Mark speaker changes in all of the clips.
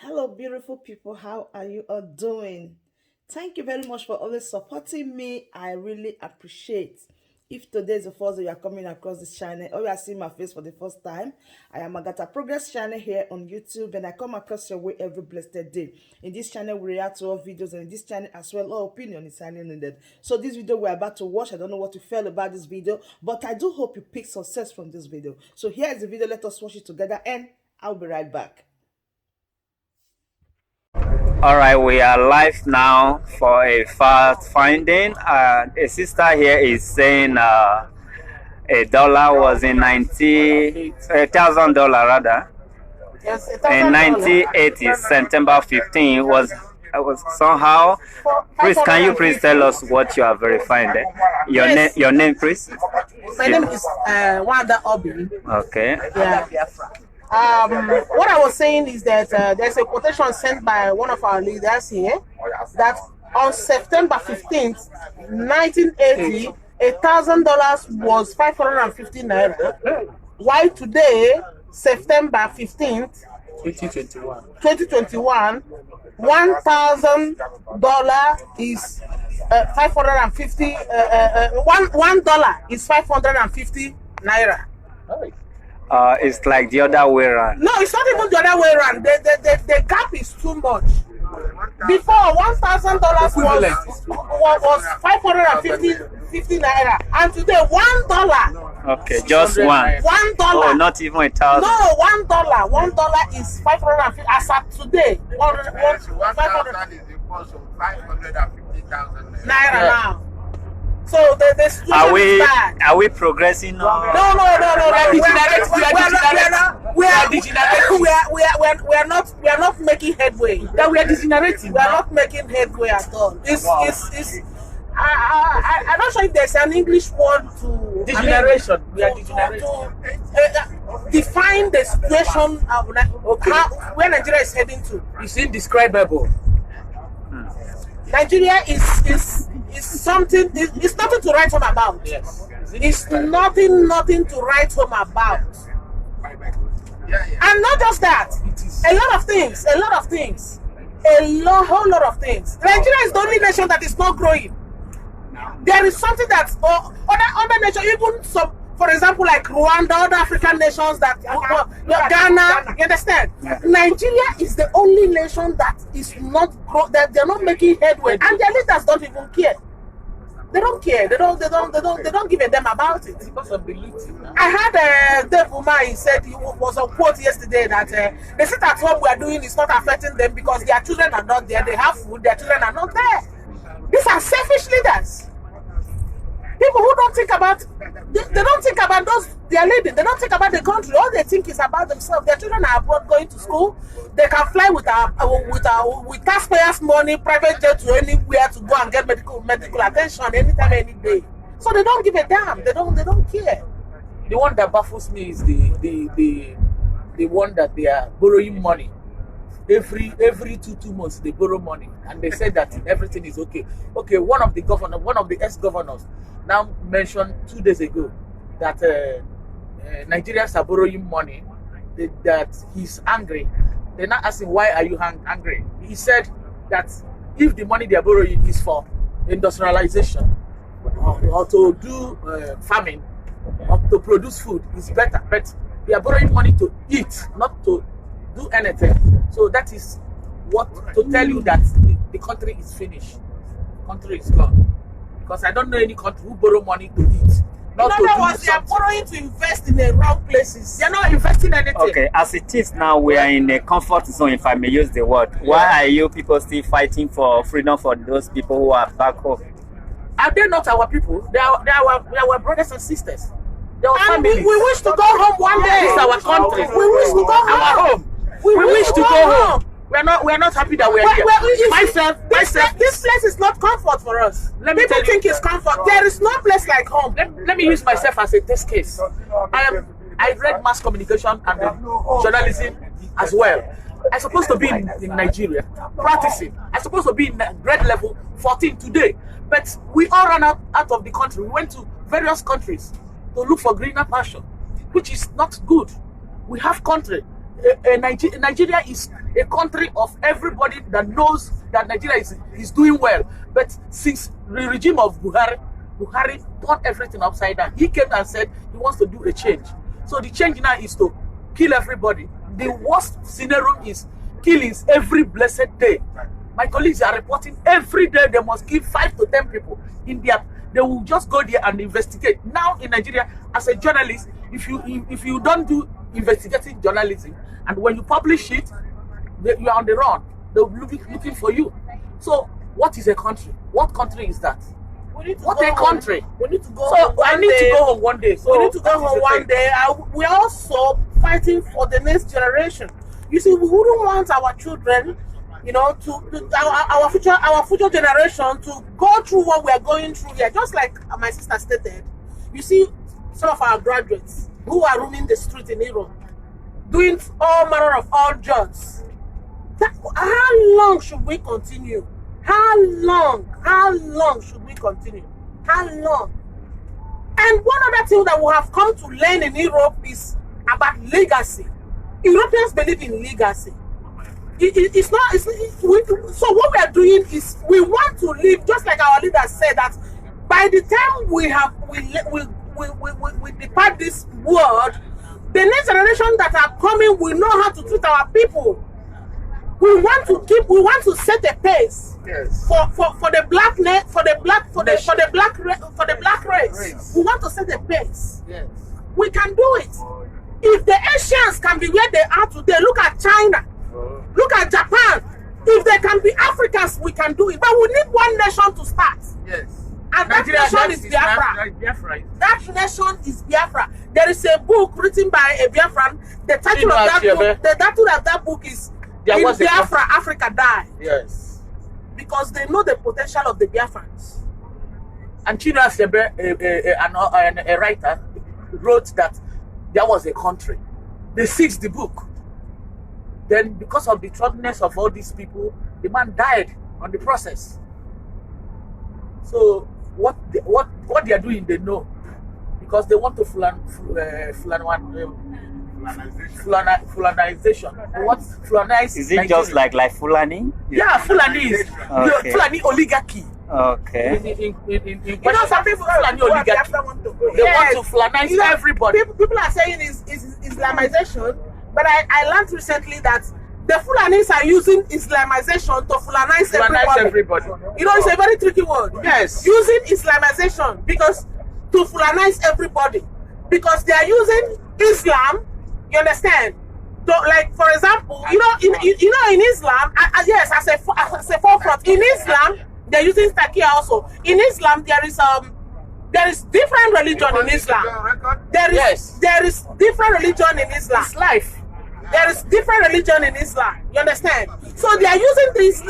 Speaker 1: Hello, beautiful people. How are you all doing? Thank you very much for always supporting me. I really appreciate. If today is the first day you are coming across this channel or you are seeing my face for the first time, I am Agatha Progress channel here on YouTube, and I come across your way every blessed day. In this channel, we react to all videos, and in this channel as well, all opinion is highly needed. So this video we're about to watch, I don't know what you felt about this video, but I do hope you pick success from this video. So here is the video. Let us watch it together, and I'll be right back.
Speaker 2: All right, we are live now for a fact finding. A sister here is saying a dollar was in $1,000 rather.
Speaker 3: Yes,
Speaker 2: In 1980, September 15 was somehow. Please, can you please tell us what you are verifying there? Your name, please.
Speaker 3: My name is Wanda Obi.
Speaker 2: Okay.
Speaker 3: Yeah. What I was saying is that there's a quotation sent by one of our leaders here that on September 15th, 1980, $1,000 was 550 naira. While today, September 15th, 2021, $1,000 is 550. $1 is 550 naira.
Speaker 2: It's like the other way around.
Speaker 3: No, it's not even the other way around. The gap is too much. Before, $1,000 was 550 naira, and today $1.
Speaker 2: Okay, just one.
Speaker 3: $1.
Speaker 2: Oh, not even 1,000.
Speaker 3: No, $1. $1 is 550. As at today, 500
Speaker 4: is equal to 550,000
Speaker 3: naira now. So the situation is bad.
Speaker 2: Are we progressing now?
Speaker 3: No. We are not making headway.
Speaker 5: That we are degenerating.
Speaker 3: We are not making headway at all. I'm not sure if there's an English word to
Speaker 5: Degeneration. We are degenerating.
Speaker 3: Define the situation of where Nigeria is heading to.
Speaker 5: It's indescribable.
Speaker 3: Nigeria is something. It's nothing to write home about.
Speaker 5: Yes.
Speaker 3: It's nothing to write home about. And not just that, a lot of things, whole lot of things. Nigeria is the only nation that is not growing. There is something that other nations, even some, for example, like Rwanda, other African nations that Ghana, you understand?
Speaker 2: Yeah.
Speaker 3: Nigeria is the only nation that is not that they're not making headway, and their leaders don't even care. They don't care. They don't give a damn about it.
Speaker 5: Because of the elite.
Speaker 3: I had Dave Umar, he said, he was on quote yesterday that they sit at home, we are doing is not affecting them because their children are not there. They have food, their children are not there. These are selfish leaders. People who don't think about, they don't think about those they are leading. They don't think about the country. All they think is about themselves. Their children are abroad going to school. They can fly with taxpayers' money, private jet to anywhere to go and get medical attention anytime, any day. So they don't give a damn. They don't care.
Speaker 5: The one that baffles me is the one that they are borrowing money. Every 2 months they borrow money, and they say that everything is okay. Okay, one of the ex-governors now mentioned 2 days ago that Nigerians are borrowing money, that he's angry. They're not asking why are you angry. He said that if the money they are borrowing is for industrialization or to do farming or to produce food, is better. But they are borrowing money to eat, not to do anything. So that is what to tell you that the country is finished. The country is gone. Because I don't know any country who borrow money to eat.
Speaker 3: In other words, they are borrowing to invest in the wrong places. They are not investing anything.
Speaker 2: Okay, as it is now, we are in a comfort zone, if I may use the word. Yeah. Why are you people still fighting for freedom for those people who are back home?
Speaker 5: Are they not our people? They are our brothers and sisters. They are
Speaker 3: and we wish to go home one day.
Speaker 5: This is our country.
Speaker 3: We wish to go home.
Speaker 5: We wish to go home. We are not happy that we are here.
Speaker 3: This place is not comfort for us. People think it's comfort. There is no place like home.
Speaker 5: Let me use myself as a test case. I read mass communication and journalism as well. I'm supposed to be in Nigeria practicing. I'm supposed to be in grade level 14 today. But we all ran out of the country. We went to various countries to look for greener pasture, which is not good. We have country. Nigeria is a country of everybody that knows that Nigeria is doing well. But since the regime of Buhari turned everything upside down. He came and said he wants to do a change. So the change now is to kill everybody. The worst scenario is killings every blessed day. My colleagues are reporting every day they must kill 5 to 10 people in their. They will just go there and investigate. Now in Nigeria, as a journalist, if you don't do investigative journalism, and when you publish it, you are on the run. They'll be looking for you. So what is a country? What country is that? What a country!
Speaker 3: We need to go.
Speaker 5: So I need to go home one day. So
Speaker 3: we need to go home one day. We're also fighting for the next generation. You see, we wouldn't want our children, you know, our future generation to go through what we're going through here. Just like my sister stated, you see, some of our graduates who are roaming the street in Europe, doing all manner of odd jobs. How long should we continue? How long should we continue? How long? And one other thing that we have come to learn in Europe is about legacy. Europeans believe in legacy. So what we are doing is we want to live, just like our leader said, that by the time we depart this world, the next generation that are coming will know how to treat our people. We want to set a pace.
Speaker 4: Yes.
Speaker 3: For the black race. We want to set a pace.
Speaker 4: Yes.
Speaker 3: We can do it. If the Asians can be where they are today, look at China, look at Japan. If they can be Africans, we can do it. But we need one nation to start.
Speaker 4: Yes.
Speaker 3: And
Speaker 5: Nigeria,
Speaker 3: that nation is Biafra.
Speaker 5: Biafra.
Speaker 3: That nation is Biafra. There is a book written by a Biafran. The title of that book is "In Biafra, Africa Died."
Speaker 5: Yes.
Speaker 3: Because they know the potential of the Biafrans.
Speaker 5: And Chinua Achebe, a writer, wrote that there was a country. They seized the book. Then, because of the troubleness of all these people, the man died on the process. So, what they are doing, they know, because they want to Fulanization. What Fulanize?
Speaker 2: Is it Nigeria? Just like Fulani?
Speaker 5: Yeah, Fulani is Fulani oligarchy.
Speaker 2: Okay.
Speaker 3: You know, some people
Speaker 5: Fulani oligarchy. They want to Fulanize everybody.
Speaker 3: People are saying is Islamization, but I learned recently that the Fulanis are using Islamization to Fulanize everybody. You know, it's a very tricky word.
Speaker 5: Yes.
Speaker 3: Using Islamization to Fulanize everybody, because they are using Islam. You understand? So, like, for example, in Islam, yes, as a forefront in Islam, they're using Takia also. In Islam, there is different religion in Islam. There is different religion in Islam.
Speaker 5: It's life.
Speaker 3: There is different religion in Islam. You understand? So they are using this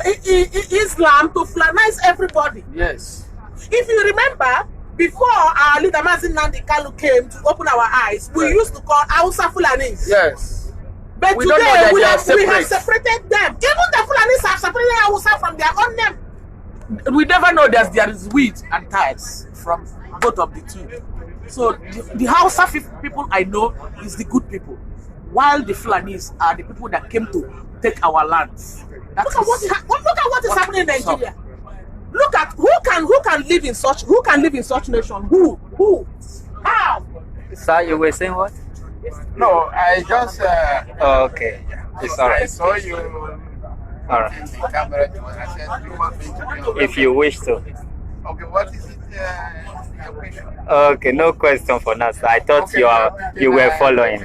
Speaker 3: Islam to Fulanize everybody.
Speaker 5: Yes.
Speaker 3: If you remember, before our leader Mazin Nandi Kalu came to open our eyes, we used to call Hausa Fulanis.
Speaker 5: Yes.
Speaker 3: But
Speaker 5: we
Speaker 3: today we have separated them. Even the Fulanis have separated Hausa from their own name.
Speaker 5: We never know that there is wheat and tares from both of the two. So the Hausa people I know is the good people, while the Fulanis are the people that came to take our lands. Look at what is happening in Nigeria. Look at who can live in such nation. Who? How?
Speaker 2: Sir, you were saying what?
Speaker 4: No, I just
Speaker 2: okay. It's all right.
Speaker 4: I saw you.
Speaker 2: All right.
Speaker 4: The camera. I said, you want me to be
Speaker 2: If you wish to.
Speaker 4: Okay, what is it? Your question?
Speaker 2: Okay, no question for now, sir. I thought
Speaker 4: Okay,
Speaker 2: you were following.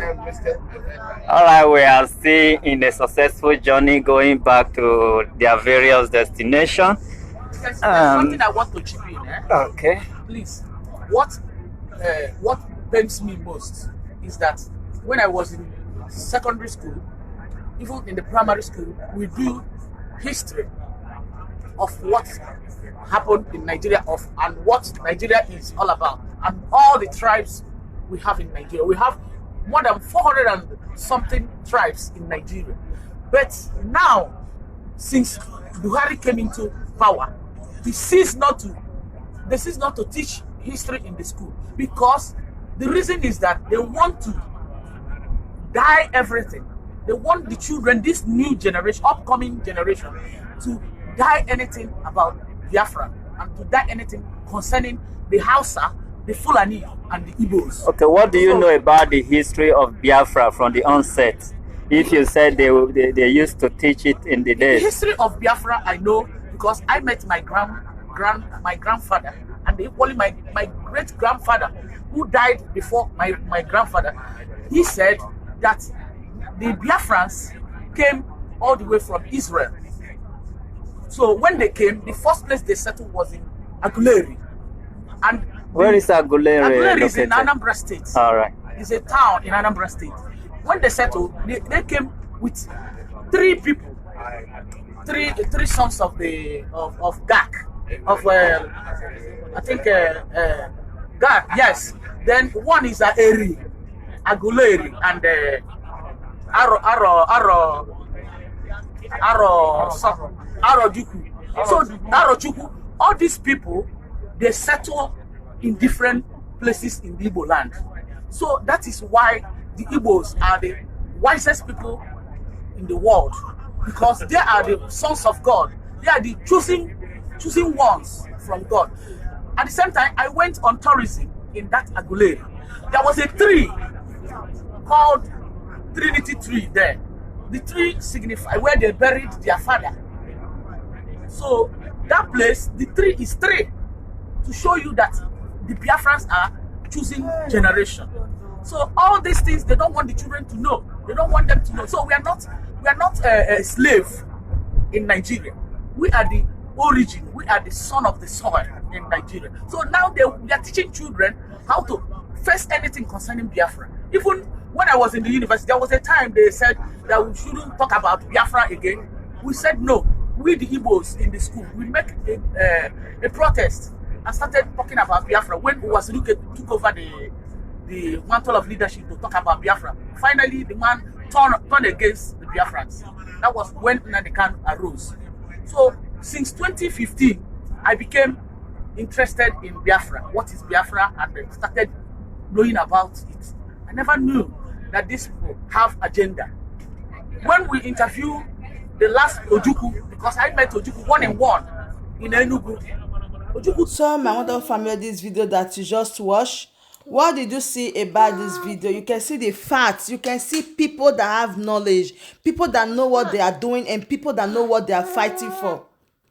Speaker 2: All right, we are still in a successful journey going back to their various destinations.
Speaker 5: There's something I want to chip in.
Speaker 2: Okay.
Speaker 5: Please. What pains me most is that when I was in secondary school, even in the primary school, we do history of what happened in Nigeria and what Nigeria is all about, and all the tribes we have in Nigeria. We have more than 400 and something tribes in Nigeria. But now, since Buhari came into power, they cease not to teach history in the school, because the reason is that they want to dye everything. they want the children, this new generation, upcoming generation, to die anything about Biafra and to die anything concerning the Hausa, the Fulani, and the Igbos.
Speaker 2: Okay, what do you know about the history of Biafra from the onset? If you said they used to teach it in the days.
Speaker 5: The history of Biafra I know because I met my grandfather, and equally my great grandfather, who died before my grandfather. He said that the Biafrans came all the way from Israel. So when they came, the first place they settled was in Aguleri. And
Speaker 2: where is Aguleri?
Speaker 5: Aguleri is in Anambra State.
Speaker 2: All right.
Speaker 5: It's a town in Anambra State. When they settled, they came with three people, three sons of Gak, I think Gak, yes. Then one is Eri, Aguleri, and Juku. So Juku, all these people, they settle in different places in the Igbo land. So that is why the Igbos are the wisest people in the world, because they are the sons of God. They are the choosing ones from God. At the same time, I went on tourism in that Aguleri. There was a tree called Trinity Tree there. The tree signifies where they buried their father. So that place, the tree is three, to show you that the Biafrans are choosing generation. So all these things, they don't want the children to know. They don't want them to know. So we are not a slave in Nigeria. We are the origin. We are the son of the soil in Nigeria. So now they are teaching children how to face anything concerning Biafra. Even when I was in the university, there was a time they said that we shouldn't talk about Biafra again. We said no. We the Igbos in the school, we make a protest and started talking about Biafra when Uwasiluke took over the mantle of leadership to talk about Biafra. Finally, the man turned against the Biafrans. That was when Nnamdi Kanu arose. So since 2015, I became interested in Biafra. What is Biafra? And I started knowing about it. I never knew that these people have agenda. When we interview the last Ojukwu, because I met Ojukwu one-on-one in Enugu. Ojukwu.
Speaker 1: So my wonderful family, this video that you just watched, what did you see about this video? You can see the facts. You can see people that have knowledge, people that know what they are doing, and people that know what they are fighting for,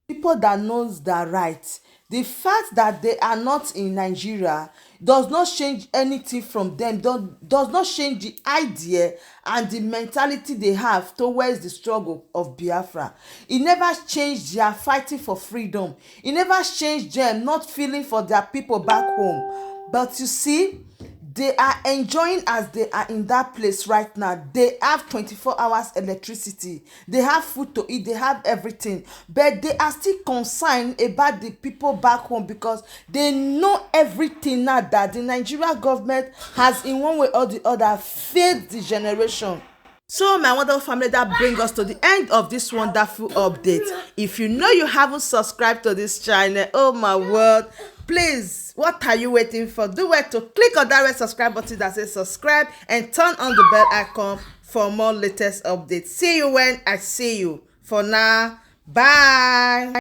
Speaker 1: people that knows their rights. The fact that they are not in Nigeria does not change anything from them, does not change the idea and the mentality they have towards the struggle of Biafra. It never changed their fighting for freedom. It never changed them not feeling for their people back home. But you see, they are enjoying as they are in that place right now. They have 24 hours electricity. They have food to eat. They have everything. But they are still concerned about the people back home because they know everything now that the Nigerian government has in one way or the other failed the generation. So my wonderful family, that brings us to the end of this wonderful update. If you know you haven't subscribed to this channel, oh my word, please, what are you waiting for? Do it to click on that red subscribe button that says subscribe and turn on the bell icon for more latest updates. See you when I see you. For now, bye.